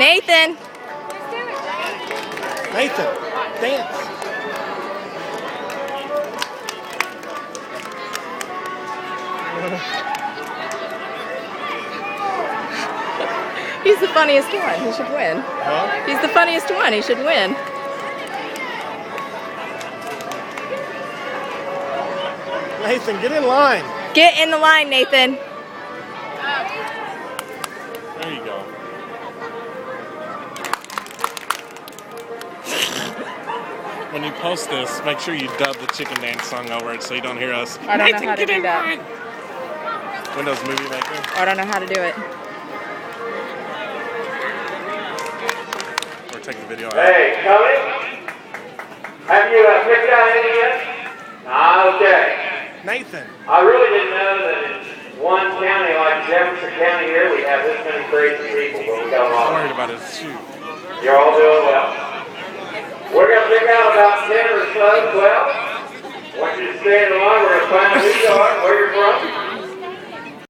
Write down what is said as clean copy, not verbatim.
Nathan. Nathan, dance. He's the funniest one. He should win. Huh? He's the funniest one. He should win. Nathan, get in line. Get in the line, Nathan. There you go. When you post this, make sure you dub the chicken dance song over it so you don't hear us. I don't know how to do that. Windows Movie Maker. I don't know how to do it. Or take the video out. Hey, Tony? Have you picked out any yet? Okay. Nathan. I really didn't know that in one county like Jefferson County here, we have this many crazy people, but we got a I'm lot. worried about his shoe. You're all doing well. We're going to pick out about 10 or so. Well, I want you to stay in the line. We're going to find out who you are, where you're from.